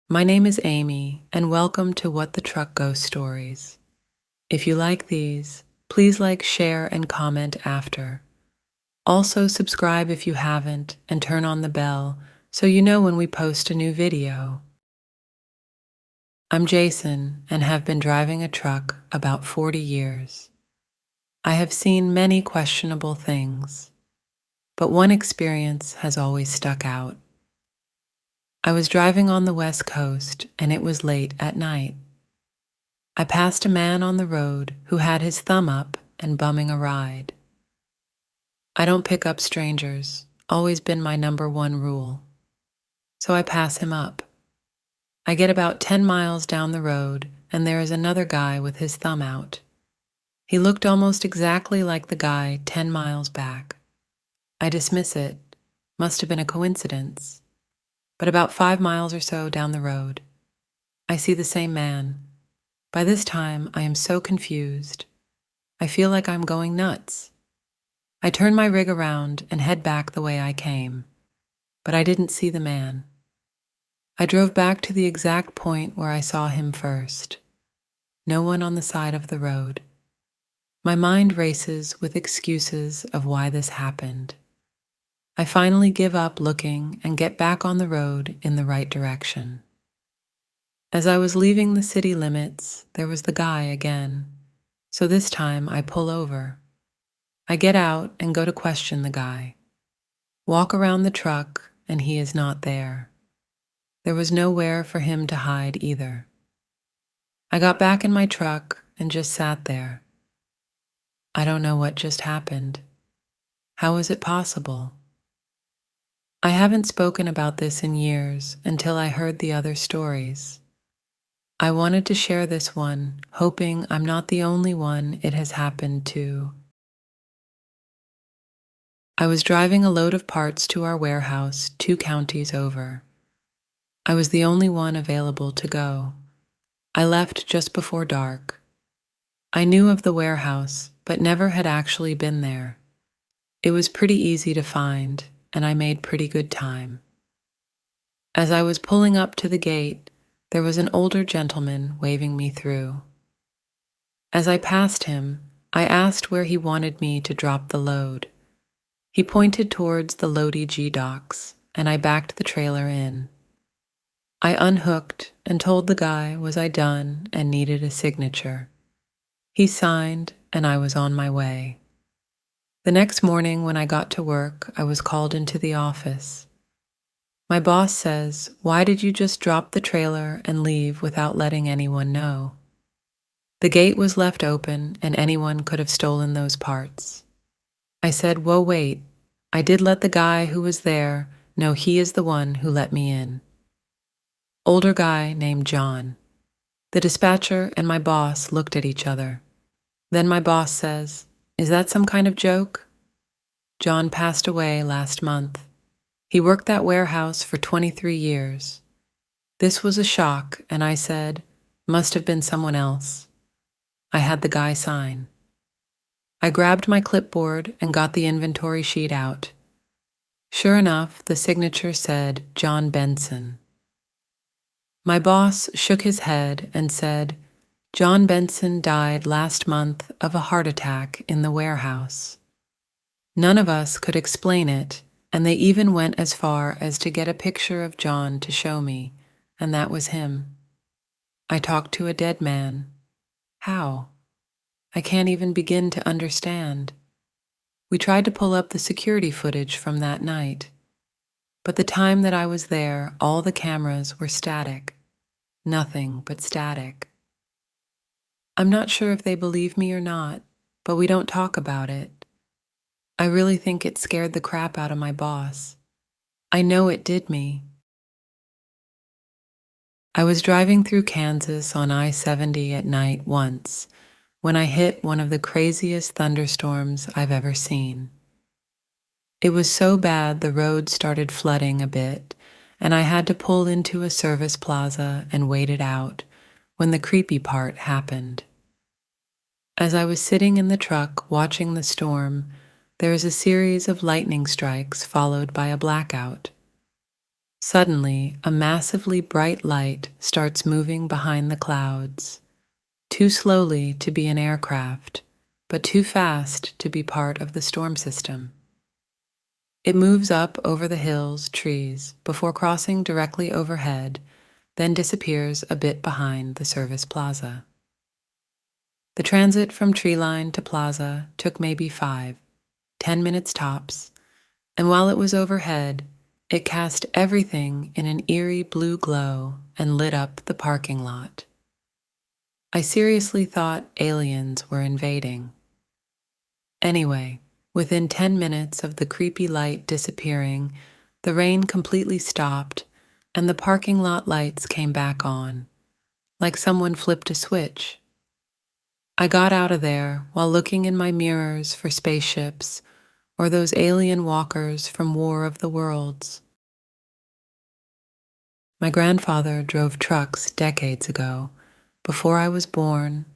My name is Amy, and welcome to What the Truck Ghost Stories. If you like these, please like, share, and comment after. Also, subscribe if you haven't, and turn on the bell so you know when we post a new video. I'm Jason, and have been driving a truck about 40 years. I have seen many questionable things, but one experience has always stuck out. I was driving on the West Coast, and it was late at night. I passed a man on the road who had his thumb up and bumming a ride. I don't pick up strangers, always been my number one rule. So I pass him up. I get about 10 miles down the road, and there is another guy with his thumb out. He looked almost exactly like the guy 10 miles back. I dismiss it, must have been a coincidence. But about 5 miles or so down the road, I see the same man. By this time, I am so confused. I feel like I'm going nuts. I turn my rig around and head back the way I came, but I didn't see the man. I drove back to the exact point where I saw him first. No one on the side of the road. My mind races with excuses of why this happened. I finally give up looking and get back on the road in the right direction. As I was leaving the city limits, there was the guy again, so this time I pull over. I get out and go to question the guy. Walk around the truck, and he is not there. There was nowhere for him to hide either. I got back in my truck and just sat there. I don't know what just happened. How is it possible? I haven't spoken about this in years until I heard the other stories. I wanted to share this one, hoping I'm not the only one it has happened to. I was driving a load of parts to our warehouse 2 counties over. I was the only one available to go. I left just before dark. I knew of the warehouse, but never had actually been there. It was pretty easy to find, and I made pretty good time. As I was pulling up to the gate, there was an older gentleman waving me through. As I passed him, I asked where he wanted me to drop the load. He pointed towards the Lodi G docks, and I backed the trailer in. I unhooked and told the guy was I done and needed a signature. He signed, and I was on my way. The next morning when I got to work, I was called into the office. My boss says, "Why did you just drop the trailer and leave without letting anyone know?" The gate was left open and anyone could have stolen those parts. I said, "Whoa, wait. I did let the guy who was there know he is the one who let me in." Older guy named John. The dispatcher and my boss looked at each other. Then my boss says, "Is that some kind of joke?" John passed away last month. He worked that warehouse for 23 years. This was a shock, and I said, "Must have been someone else." I had the guy sign. I grabbed my clipboard and got the inventory sheet out. Sure enough, the signature said John Benson. My boss shook his head and said, "John Benson died last month of a heart attack in the warehouse." None of us could explain it, and they even went as far as to get a picture of John to show me, and that was him. I talked to a dead man. How? I can't even begin to understand. We tried to pull up the security footage from that night, but the time that I was there, all the cameras were static. Nothing but static. I'm not sure if they believe me or not, but we don't talk about it. I really think it scared the crap out of my boss. I know it did me. I was driving through Kansas on I-70 at night once when I hit one of the craziest thunderstorms I've ever seen. It was so bad the road started flooding a bit, and I had to pull into a service plaza and wait it out when the creepy part happened. As I was sitting in the truck watching the storm, there was a series of lightning strikes followed by a blackout. Suddenly, a massively bright light starts moving behind the clouds, too slowly to be an aircraft, but too fast to be part of the storm system. It moves up over the hills, trees, before crossing directly overhead, then disappears a bit behind the service plaza. The transit from tree line to plaza took maybe 5-10 minutes tops, and while it was overhead, it cast everything in an eerie blue glow and lit up the parking lot. I seriously thought aliens were invading. Anyway, within 10 minutes of the creepy light disappearing, the rain completely stopped and the parking lot lights came back on, like someone flipped a switch. I got out of there while looking in my mirrors for spaceships or those alien walkers from War of the Worlds. My grandfather drove trucks decades ago, before I was born,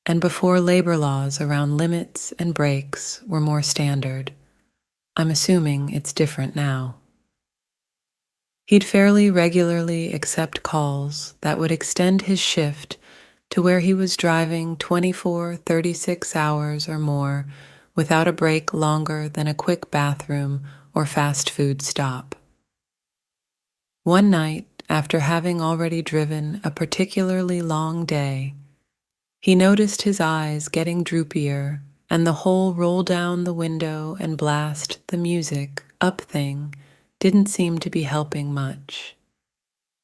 and before labor laws around limits and brakes were more standard. I'm assuming it's different now. He'd fairly regularly accept calls that would extend his shift to where he was driving 24-36 hours or more without a break longer than a quick bathroom or fast food stop. One night, after having already driven a particularly long day, he noticed his eyes getting droopier and the whole roll down the window and blast the music up thing didn't seem to be helping much.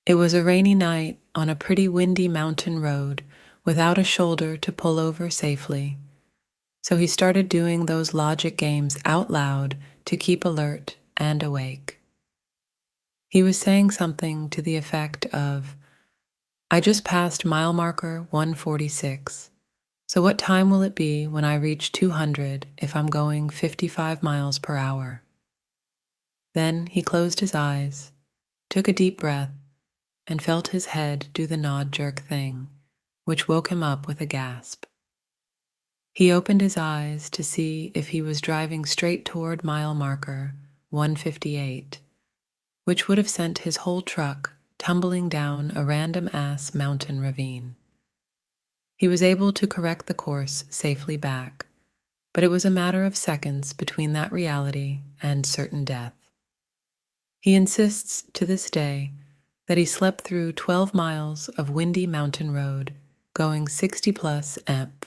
It was a rainy night on a pretty windy mountain road without a shoulder to pull over safely, so he started doing those logic games out loud to keep alert and awake. He was saying something to the effect of, "I just passed mile marker 146, so what time will it be when I reach 200 if I'm going 55 miles per hour?" Then he closed his eyes, took a deep breath, and felt his head do the nod-jerk thing, which woke him up with a gasp. He opened his eyes to see if he was driving straight toward mile marker 158, which would have sent his whole truck tumbling down a random-ass mountain ravine. He was able to correct the course safely back, but it was a matter of seconds between that reality and certain death. He insists to this day that he slept through 12 miles of windy mountain road going 60+ emp,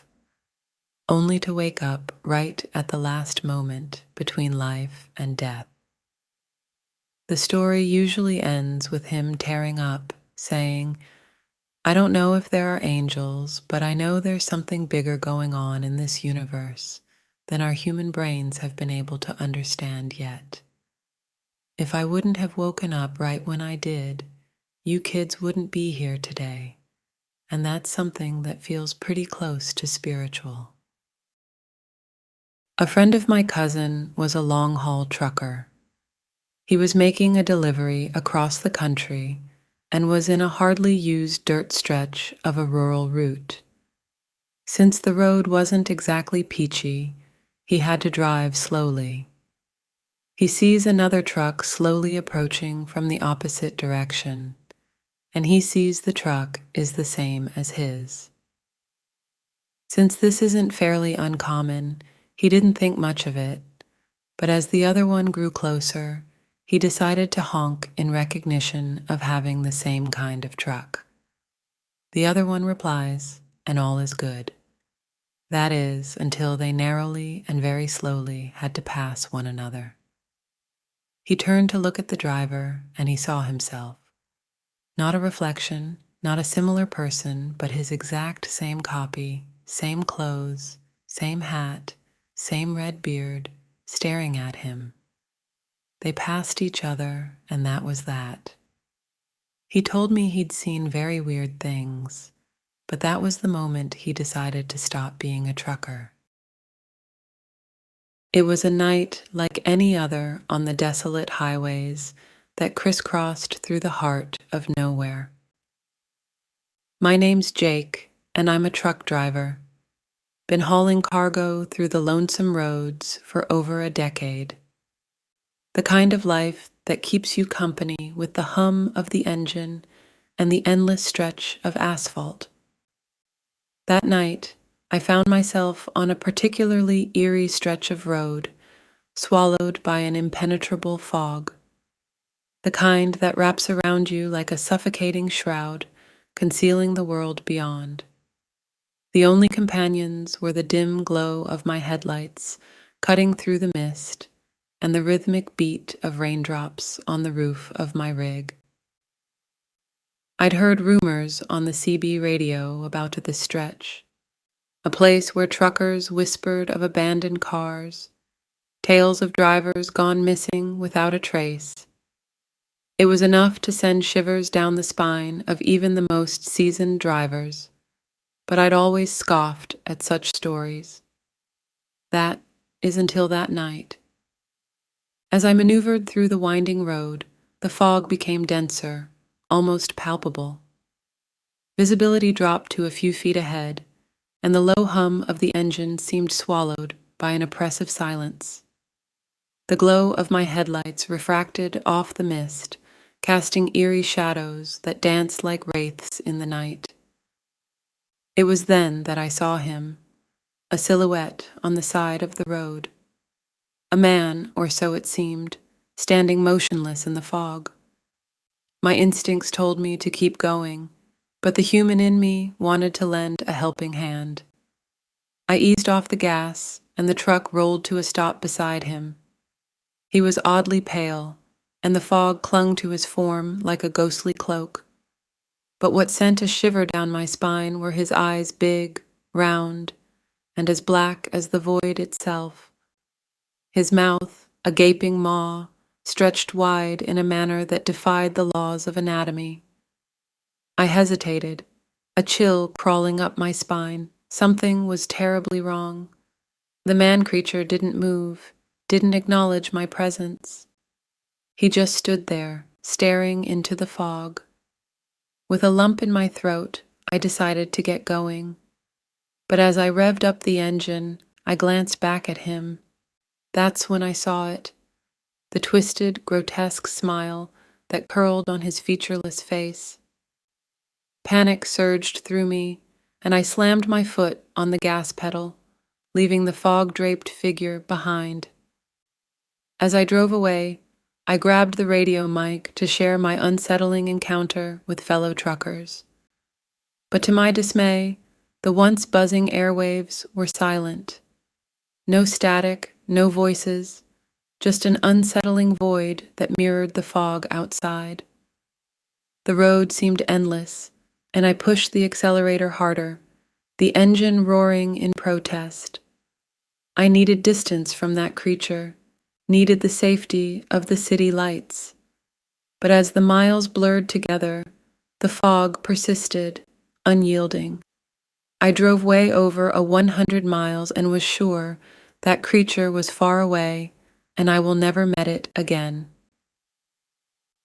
only to wake up right at the last moment between life and death. The story usually ends with him tearing up, saying, "I don't know if there are angels, but I know there's something bigger going on in this universe than our human brains have been able to understand yet. If I wouldn't have woken up right when I did, you kids wouldn't be here today, and that's something that feels pretty close to spiritual." A friend of my cousin was a long-haul trucker. He was making a delivery across the country and was in a hardly used dirt stretch of a rural route. Since the road wasn't exactly peachy, he had to drive slowly. He sees another truck slowly approaching from the opposite direction, and he sees the truck is the same as his. Since this isn't fairly uncommon, he didn't think much of it, but as the other one grew closer, he decided to honk in recognition of having the same kind of truck. The other one replies, and all is good. That is, until they narrowly and very slowly had to pass one another. He turned to look at the driver, and he saw himself. Not a reflection, not a similar person, but his exact same copy, same clothes, same hat, same red beard, staring at him. They passed each other, and that was that. He told me he'd seen very weird things, but that was the moment he decided to stop being a trucker. It was a night like any other on the desolate highways that crisscrossed through the heart of nowhere. My name's Jake, and I'm a truck driver. Been hauling cargo through the lonesome roads for over a decade. the kind of life that keeps you company with the hum of the engine and the endless stretch of asphalt. That night, I found myself on a particularly eerie stretch of road, swallowed by an impenetrable fog, the kind that wraps around you like a suffocating shroud, concealing the world beyond. The only companions were the dim glow of my headlights, cutting through the mist, and the rhythmic beat of raindrops on the roof of my rig. I'd heard rumors on the CB radio about this stretch, a place where truckers whispered of abandoned cars, tales of drivers gone missing without a trace. It was enough to send shivers down the spine of even the most seasoned drivers, but I'd always scoffed at such stories. That is until that night. As I maneuvered through the winding road, the fog became denser, almost palpable. Visibility dropped to a few feet ahead, and the low hum of the engine seemed swallowed by an oppressive silence. The glow of my headlights refracted off the mist, casting eerie shadows that danced like wraiths in the night. It was then that I saw him, a silhouette on the side of the road. A man, or so it seemed, standing motionless in the fog. My instincts told me to keep going, but the human in me wanted to lend a helping hand. I eased off the gas, and the truck rolled to a stop beside him. He was oddly pale, and the fog clung to his form like a ghostly cloak. But what sent a shiver down my spine were his eyes, big, round, and as black as the void itself. His mouth, a gaping maw, stretched wide in a manner that defied the laws of anatomy. I hesitated, a chill crawling up my spine. Something was terribly wrong. The man-creature didn't move, didn't acknowledge my presence. He just stood there, staring into the fog. With a lump in my throat, I decided to get going. But as I revved up the engine, I glanced back at him. That's when I saw it, the twisted, grotesque smile that curled on his featureless face. Panic surged through me, and I slammed my foot on the gas pedal, leaving the fog-draped figure behind. As I drove away, I grabbed the radio mic to share my unsettling encounter with fellow truckers. But to my dismay, the once buzzing airwaves were silent. No static, no voices, just an unsettling void that mirrored the fog outside. The road seemed endless, and I pushed the accelerator harder, the engine roaring in protest. I needed distance from that creature, needed the safety of the city lights. But as the miles blurred together, the fog persisted, unyielding. I drove way over 100 miles and was sure that creature was far away, and I will never met it again.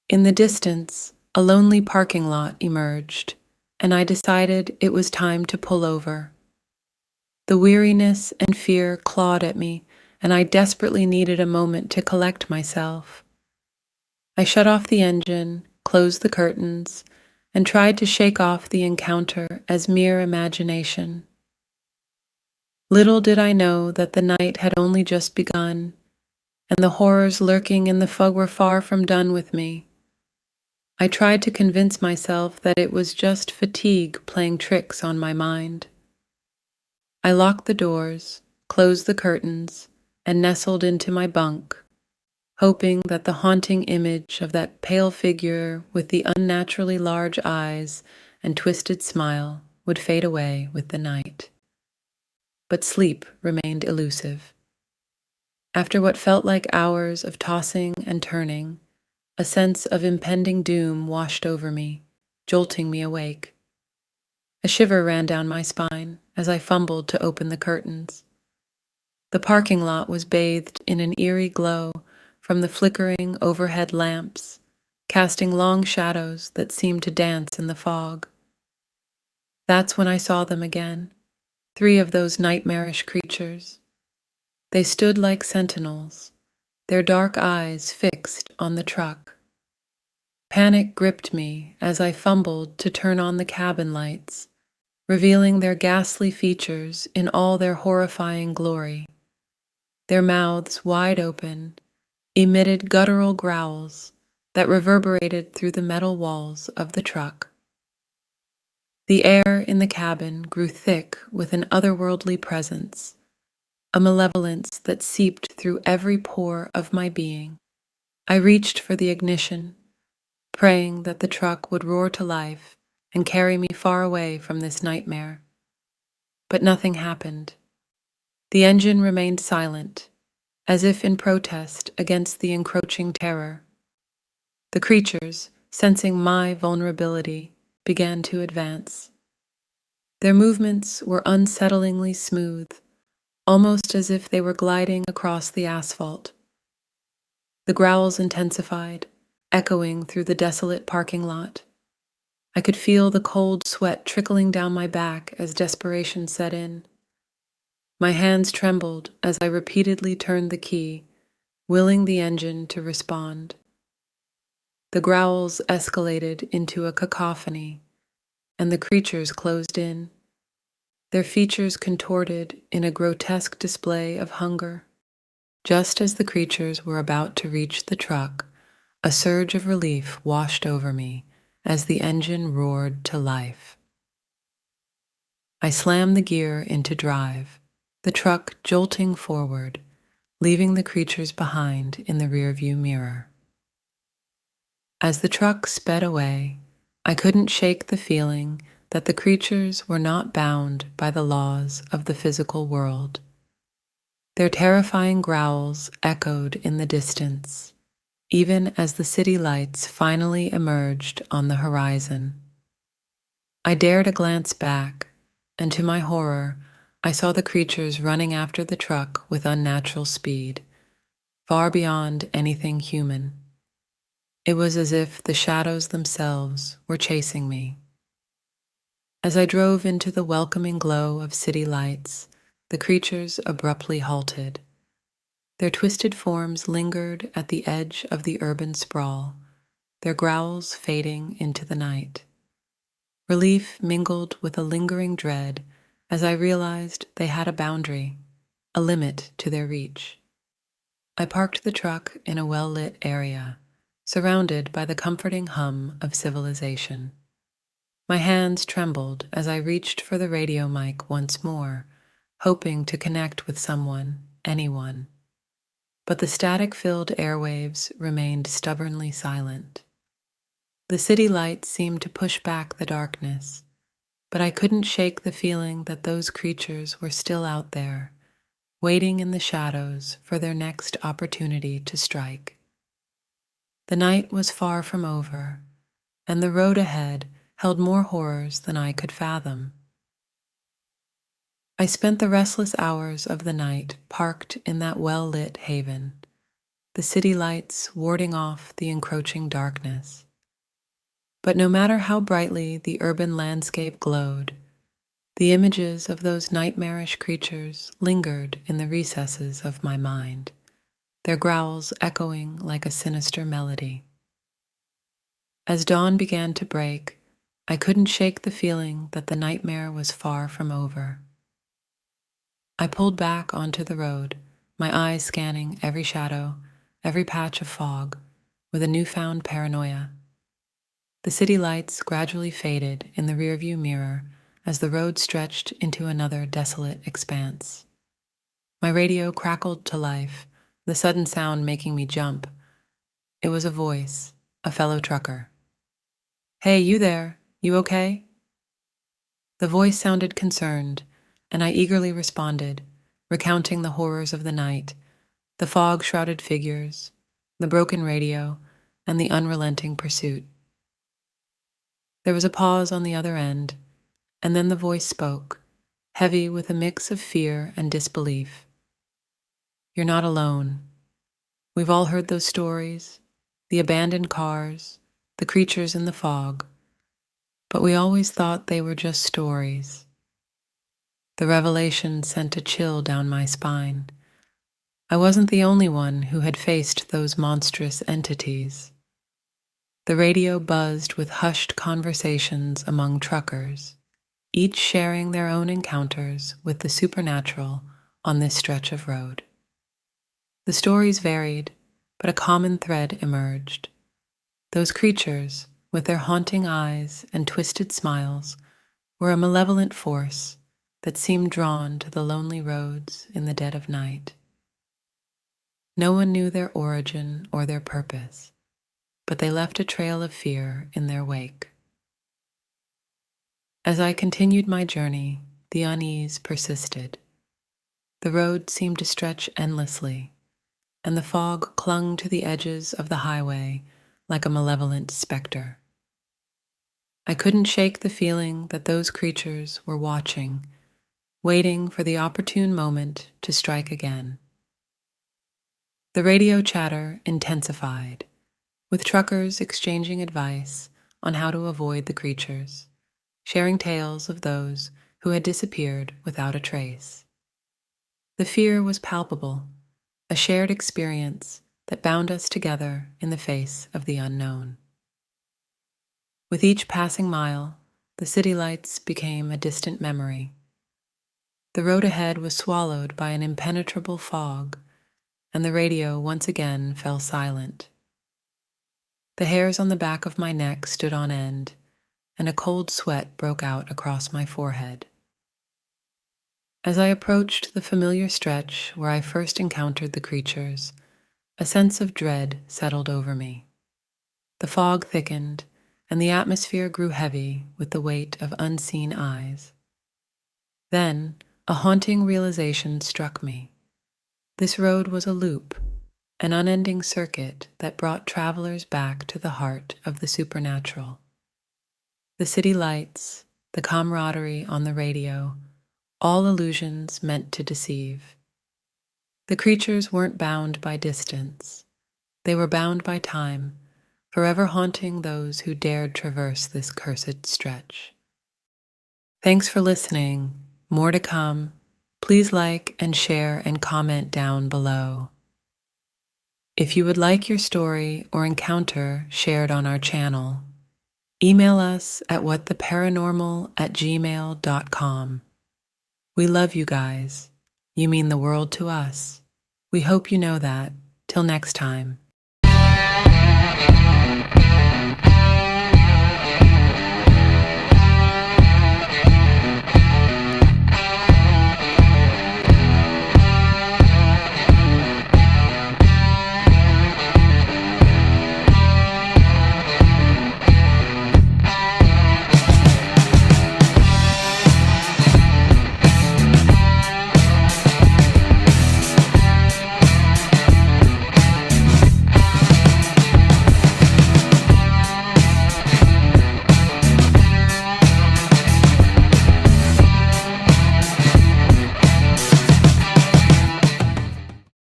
In the distance, a lonely parking lot emerged, and I decided it was time to pull over. The weariness and fear clawed at me, and I desperately needed a moment to collect myself. I shut off the engine, closed the curtains, and tried to shake off the encounter as mere imagination. Little did I know that the night had only just begun, and the horrors lurking in the fog were far from done with me. I tried to convince myself that it was just fatigue playing tricks on my mind. I locked the doors, closed the curtains, and nestled into my bunk, hoping that the haunting image of that pale figure with the unnaturally large eyes and twisted smile would fade away with the night. But sleep remained elusive. After what felt like hours of tossing and turning, a sense of impending doom washed over me, jolting me awake. A shiver ran down my spine as I fumbled to open the curtains. The parking lot was bathed in an eerie glow from the flickering overhead lamps, casting long shadows that seemed to dance in the fog. That's when I saw them again, 3 of those nightmarish creatures. They stood like sentinels, their dark eyes fixed on the truck. Panic gripped me as I fumbled to turn on the cabin lights, revealing their ghastly features in all their horrifying glory. Their mouths, wide open, emitted guttural growls that reverberated through the metal walls of the truck. The air in the cabin grew thick with an otherworldly presence, a malevolence that seeped through every pore of my being. I reached for the ignition, praying that the truck would roar to life and carry me far away from this nightmare. But nothing happened. The engine remained silent, as if in protest against the encroaching terror. The creatures, sensing my vulnerability, began to advance. Their movements were unsettlingly smooth, almost as if they were gliding across the asphalt. The growls intensified, echoing through the desolate parking lot. I could feel the cold sweat trickling down my back as desperation set in. My hands trembled as I repeatedly turned the key, willing the engine to respond. The growls escalated into a cacophony, and the creatures closed in, their features contorted in a grotesque display of hunger. Just as the creatures were about to reach the truck, a surge of relief washed over me as the engine roared to life. I slammed the gear into drive, the truck jolting forward, leaving the creatures behind in the rearview mirror. As the truck sped away, I couldn't shake the feeling that the creatures were not bound by the laws of the physical world. Their terrifying growls echoed in the distance, even as the city lights finally emerged on the horizon. I dared a glance back, and to my horror, I saw the creatures running after the truck with unnatural speed, far beyond anything human. It was as if the shadows themselves were chasing me. As I drove into the welcoming glow of city lights, the creatures abruptly halted. Their twisted forms lingered at the edge of the urban sprawl, their growls fading into the night. Relief mingled with a lingering dread as I realized they had a boundary, a limit to their reach. I parked the truck in a well-lit area, surrounded by the comforting hum of civilization. My hands trembled as I reached for the radio mic once more, hoping to connect with someone, anyone. But the static-filled airwaves remained stubbornly silent. The city lights seemed to push back the darkness, but I couldn't shake the feeling that those creatures were still out there, waiting in the shadows for their next opportunity to strike. The night was far from over, and the road ahead held more horrors than I could fathom. I spent the restless hours of the night parked in that well-lit haven, the city lights warding off the encroaching darkness. But no matter how brightly the urban landscape glowed, the images of those nightmarish creatures lingered in the recesses of my mind, their growls echoing like a sinister melody. As dawn began to break, I couldn't shake the feeling that the nightmare was far from over. I pulled back onto the road, my eyes scanning every shadow, every patch of fog, with a newfound paranoia. The city lights gradually faded in the rearview mirror as the road stretched into another desolate expanse. My radio crackled to life, the sudden sound making me jump. It was a voice, a fellow trucker. "Hey, you there, you okay?" The voice sounded concerned, and I eagerly responded, recounting the horrors of the night, the fog-shrouded figures, the broken radio, and the unrelenting pursuit. There was a pause on the other end, and then the voice spoke, heavy with a mix of fear and disbelief. "You're not alone. We've all heard those stories, the abandoned cars, the creatures in the fog, but we always thought they were just stories." The revelation sent a chill down my spine. I wasn't the only one who had faced those monstrous entities. The radio buzzed with hushed conversations among truckers, each sharing their own encounters with the supernatural on this stretch of road. The stories varied, but a common thread emerged. Those creatures, with their haunting eyes and twisted smiles, were a malevolent force that seemed drawn to the lonely roads in the dead of night. No one knew their origin or their purpose, but they left a trail of fear in their wake. As I continued my journey, the unease persisted. The road seemed to stretch endlessly, and the fog clung to the edges of the highway like a malevolent specter. I couldn't shake the feeling that those creatures were watching, waiting for the opportune moment to strike again. The radio chatter intensified, with truckers exchanging advice on how to avoid the creatures, sharing tales of those who had disappeared without a trace. The fear was palpable, a shared experience that bound us together in the face of the unknown. With each passing mile, the city lights became a distant memory. The road ahead was swallowed by an impenetrable fog, and the radio once again fell silent. The hairs on the back of my neck stood on end, and a cold sweat broke out across my forehead. As I approached the familiar stretch where I first encountered the creatures, a sense of dread settled over me. The fog thickened, and the atmosphere grew heavy with the weight of unseen eyes. Then, a haunting realization struck me. This road was a loop, an unending circuit that brought travelers back to the heart of the supernatural. The city lights, the camaraderie on the radio, all illusions meant to deceive. The creatures weren't bound by distance. They were bound by time, forever haunting those who dared traverse this cursed stretch. Thanks for listening. More to come. Please like and share and comment down below. If you would like your story or encounter shared on our channel, email us at WhatTheParanormal@gmail.com. We love you guys. You mean the world to us. We hope you know that. Till next time.